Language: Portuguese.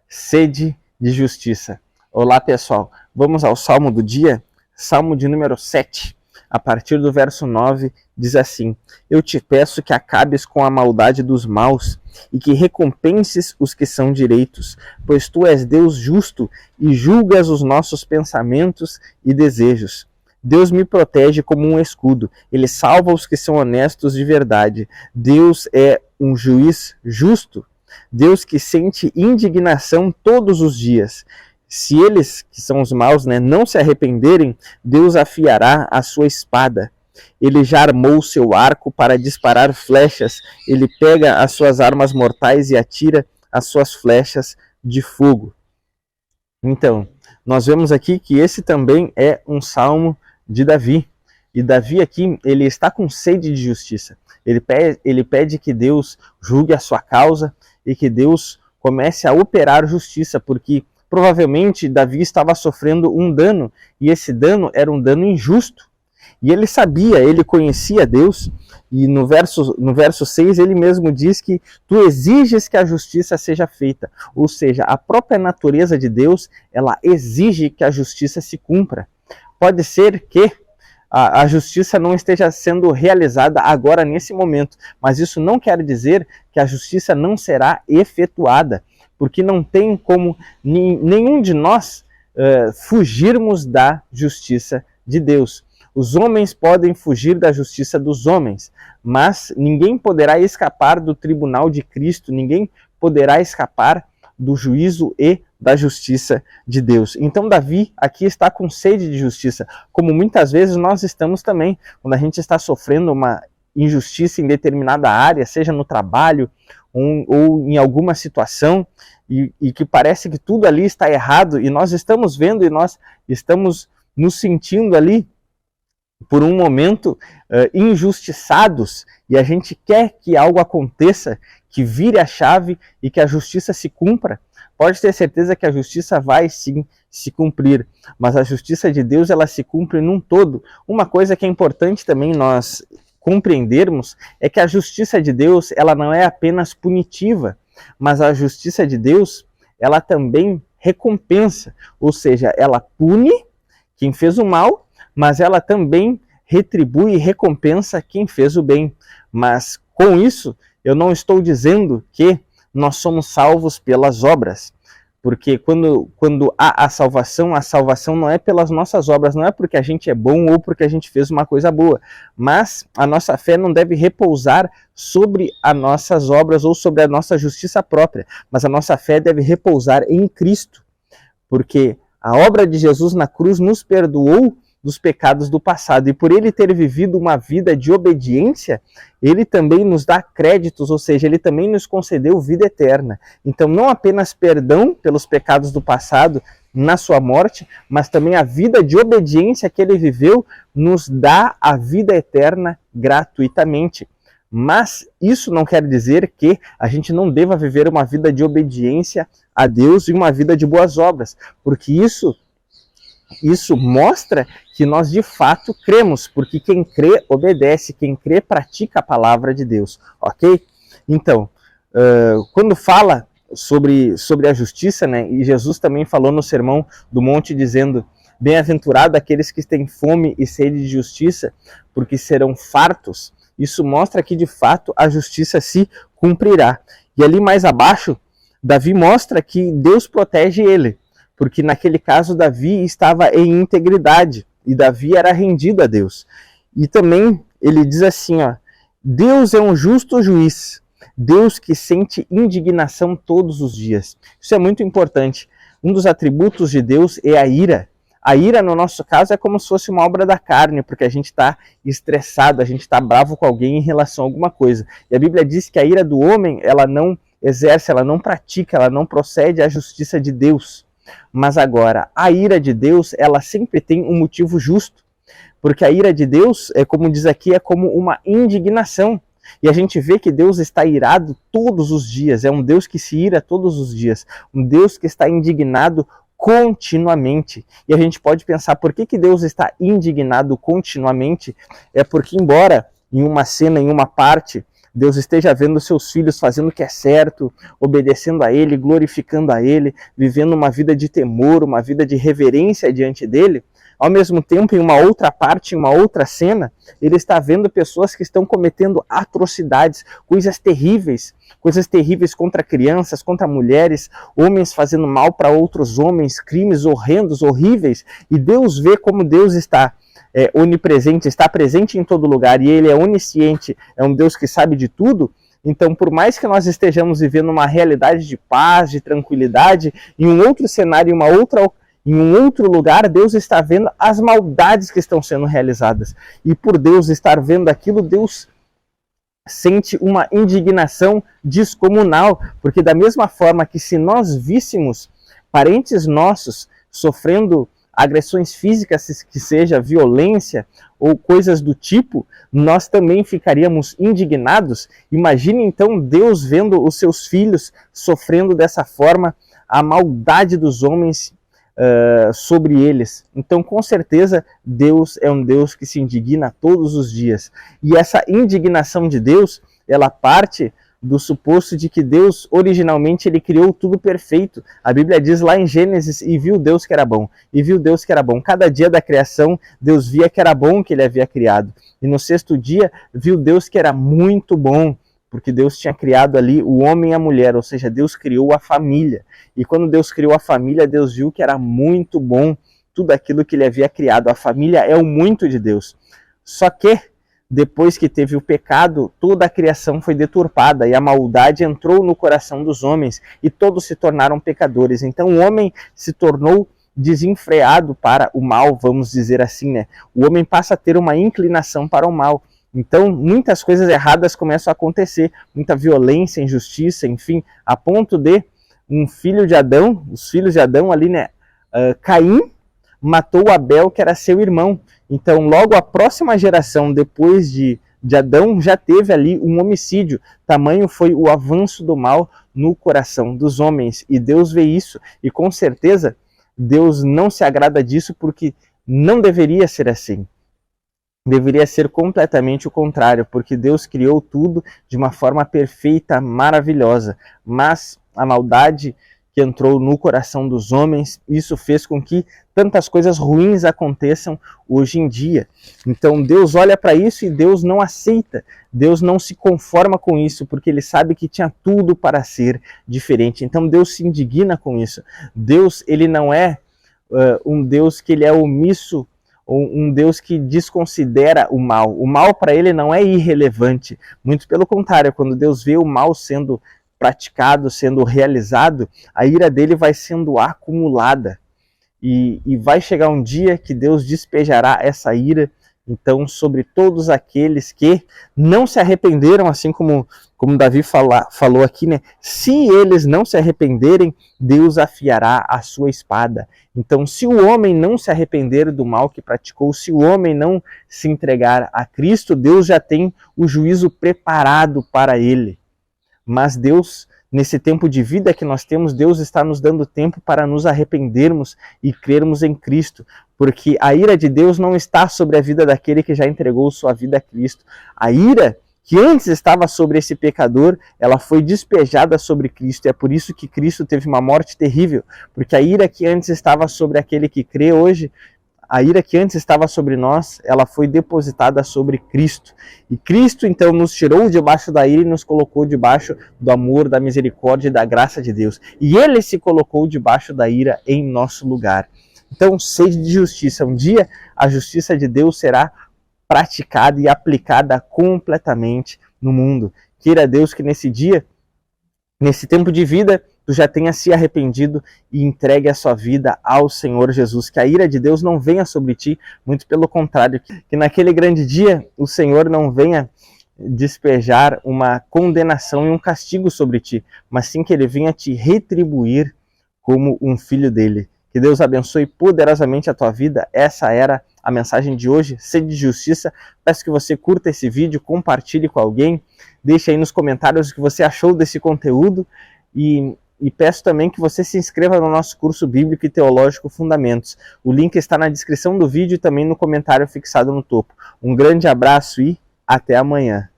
sede de justiça. Olá, pessoal. Vamos ao Salmo do dia? Salmo de número 7. A partir do verso 9, diz assim: Eu te peço que acabes com a maldade dos maus e que recompenses os que são direitos, pois tu és Deus justo e julgas os nossos pensamentos e desejos. Deus me protege como um escudo, ele salva os que são honestos de verdade. Deus é um juiz justo, Deus que sente indignação todos os dias. Se eles, que são os maus, não se arrependerem, Deus afiará a sua espada. Ele já armou o seu arco para disparar flechas. Ele pega as suas armas mortais e atira as suas flechas de fogo. Então, nós vemos aqui que esse também é um salmo de Davi. E Davi aqui, ele está com sede de justiça. Ele pede que Deus julgue a sua causa e que Deus comece a operar justiça, porque provavelmente Davi estava sofrendo um dano, e esse dano era um dano injusto. E ele sabia, ele conhecia Deus, e no verso 6 ele mesmo diz que tu exiges que a justiça seja feita. Ou seja, a própria natureza de Deus, ela exige que a justiça se cumpra. Pode ser que a justiça não esteja sendo realizada agora nesse momento, mas isso não quer dizer que a justiça não será efetuada, porque não tem como nenhum de nós fugirmos da justiça de Deus. Os homens podem fugir da justiça dos homens, mas ninguém poderá escapar do tribunal de Cristo, ninguém poderá escapar do juízo e da justiça de Deus. Então Davi aqui está com sede de justiça, como muitas vezes nós estamos também, quando a gente está sofrendo uma injustiça em determinada área, seja no trabalho ou em alguma situação, e que parece que tudo ali está errado, e nós estamos vendo e nós estamos nos sentindo ali por um momento injustiçados, e a gente quer que algo aconteça, que vire a chave e que a justiça se cumpra. Pode ter certeza que a justiça vai sim se cumprir, mas a justiça de Deus, ela se cumpre num todo. Uma coisa que é importante também nós compreendermos é que a justiça de Deus, ela não é apenas punitiva, mas a justiça de Deus, ela também recompensa, ou seja, ela pune quem fez o mal, mas ela também retribui e recompensa quem fez o bem. Mas com isso, eu não estou dizendo que nós somos salvos pelas obras, porque quando há a salvação não é pelas nossas obras, não é porque a gente é bom ou porque a gente fez uma coisa boa, mas a nossa fé não deve repousar sobre as nossas obras ou sobre a nossa justiça própria, mas a nossa fé deve repousar em Cristo, porque a obra de Jesus na cruz nos perdoou dos pecados do passado, e por ele ter vivido uma vida de obediência, ele também nos dá créditos, ou seja, ele também nos concedeu vida eterna. Então, não apenas perdão pelos pecados do passado na sua morte, mas também a vida de obediência que ele viveu nos dá a vida eterna gratuitamente. Mas isso não quer dizer que a gente não deva viver uma vida de obediência a Deus e uma vida de boas obras, porque isso mostra que nós de fato cremos, porque quem crê obedece, quem crê pratica a palavra de Deus, ok? Então, quando fala sobre a justiça, e Jesus também falou no Sermão do Monte dizendo: bem-aventurado aqueles que têm fome e sede de justiça, porque serão fartos. Isso mostra que de fato a justiça se cumprirá. E ali mais abaixo, Davi mostra que Deus protege ele, porque naquele caso Davi estava em integridade, e Davi era rendido a Deus. E também ele diz assim, Deus é um justo juiz, Deus que sente indignação todos os dias. Isso é muito importante. Um dos atributos de Deus é a ira. A ira, no nosso caso, é como se fosse uma obra da carne, porque a gente está estressado, a gente está bravo com alguém em relação a alguma coisa. E a Bíblia diz que a ira do homem, ela não exerce, ela não pratica, ela não procede à justiça de Deus. Mas agora, a ira de Deus, ela sempre tem um motivo justo, porque a ira de Deus, como diz aqui, é como uma indignação. E a gente vê que Deus está irado todos os dias, é um Deus que se ira todos os dias, um Deus que está indignado continuamente. E a gente pode pensar, por que Deus está indignado continuamente? É porque, embora em uma cena, em uma parte, Deus esteja vendo seus filhos fazendo o que é certo, obedecendo a Ele, glorificando a Ele, vivendo uma vida de temor, uma vida de reverência diante dEle. Ao mesmo tempo, em uma outra parte, em uma outra cena, ele está vendo pessoas que estão cometendo atrocidades, coisas terríveis contra crianças, contra mulheres, homens fazendo mal para outros homens, crimes horrendos, horríveis, e Deus vê como Deus está onipresente, está presente em todo lugar, e Ele é onisciente, é um Deus que sabe de tudo. Então, por mais que nós estejamos vivendo uma realidade de paz, de tranquilidade, em um outro cenário, em um outro lugar, Deus está vendo as maldades que estão sendo realizadas. E por Deus estar vendo aquilo, Deus sente uma indignação descomunal, porque da mesma forma que se nós víssemos parentes nossos sofrendo agressões físicas, que seja violência ou coisas do tipo, nós também ficaríamos indignados. Imagine então Deus vendo os seus filhos sofrendo dessa forma, a maldade dos homens sobre eles. Então, com certeza, Deus é um Deus que se indigna todos os dias. E essa indignação de Deus, ela parte do suposto de que Deus, originalmente, ele criou tudo perfeito. A Bíblia diz lá em Gênesis, e viu Deus que era bom. E viu Deus que era bom. Cada dia da criação, Deus via que era bom que ele havia criado. E no sexto dia, viu Deus que era muito bom, porque Deus tinha criado ali o homem e a mulher, ou seja, Deus criou a família. E quando Deus criou a família, Deus viu que era muito bom tudo aquilo que ele havia criado. A família é o muito de Deus. Só que, depois que teve o pecado, toda a criação foi deturpada e a maldade entrou no coração dos homens e todos se tornaram pecadores. Então o homem se tornou desenfreado para o mal, vamos dizer assim, né? O homem passa a ter uma inclinação para o mal. Então, muitas coisas erradas começam a acontecer, muita violência, injustiça, enfim, a ponto de um filho de Adão, os filhos de Adão ali, né, Caim matou Abel, que era seu irmão. Então, logo a próxima geração, depois de Adão, já teve ali um homicídio. Tamanho foi o avanço do mal no coração dos homens. E Deus vê isso, e com certeza, Deus não se agrada disso, porque não deveria ser assim. Deveria ser completamente o contrário, porque Deus criou tudo de uma forma perfeita, maravilhosa. Mas a maldade que entrou no coração dos homens, isso fez com que tantas coisas ruins aconteçam hoje em dia. Então Deus olha para isso e Deus não aceita, Deus não se conforma com isso, porque Ele sabe que tinha tudo para ser diferente. Então Deus se indigna com isso. Deus, Ele não é um Deus que Ele é omisso, ou um Deus que desconsidera o mal. O mal para Ele não é irrelevante. Muito pelo contrário, quando Deus vê o mal sendo praticado, sendo realizado, a ira dele vai sendo acumulada. E vai chegar um dia que Deus despejará essa ira, então, sobre todos aqueles que não se arrependeram, assim como Davi falou aqui, né? Se eles não se arrependerem, Deus afiará a sua espada. Então, se o homem não se arrepender do mal que praticou, se o homem não se entregar a Cristo, Deus já tem o juízo preparado para ele. Mas Deus, nesse tempo de vida que nós temos, Deus está nos dando tempo para nos arrependermos e crermos em Cristo, porque a ira de Deus não está sobre a vida daquele que já entregou sua vida a Cristo. A ira que antes estava sobre esse pecador, ela foi despejada sobre Cristo, e é por isso que Cristo teve uma morte terrível, porque a ira que antes estava sobre aquele que crê hoje, a ira que antes estava sobre nós, ela foi depositada sobre Cristo. E Cristo, então, nos tirou debaixo da ira e nos colocou debaixo do amor, da misericórdia e da graça de Deus. E Ele se colocou debaixo da ira em nosso lugar. Então, sede de justiça. Um dia, a justiça de Deus será praticada e aplicada completamente no mundo. Queira Deus que nesse dia, nesse tempo de vida, tu já tenha se arrependido e entregue a sua vida ao Senhor Jesus. Que a ira de Deus não venha sobre ti, muito pelo contrário. Que naquele grande dia o Senhor não venha despejar uma condenação e um castigo sobre ti, mas sim que Ele venha te retribuir como um filho dele. Que Deus abençoe poderosamente a tua vida. Essa era a mensagem de hoje, sede de justiça. Peço que você curta esse vídeo, compartilhe com alguém, deixe aí nos comentários o que você achou desse conteúdo e peço também que você se inscreva no nosso curso bíblico e teológico Fundamentos. O link está na descrição do vídeo e também no comentário fixado no topo. Um grande abraço e até amanhã.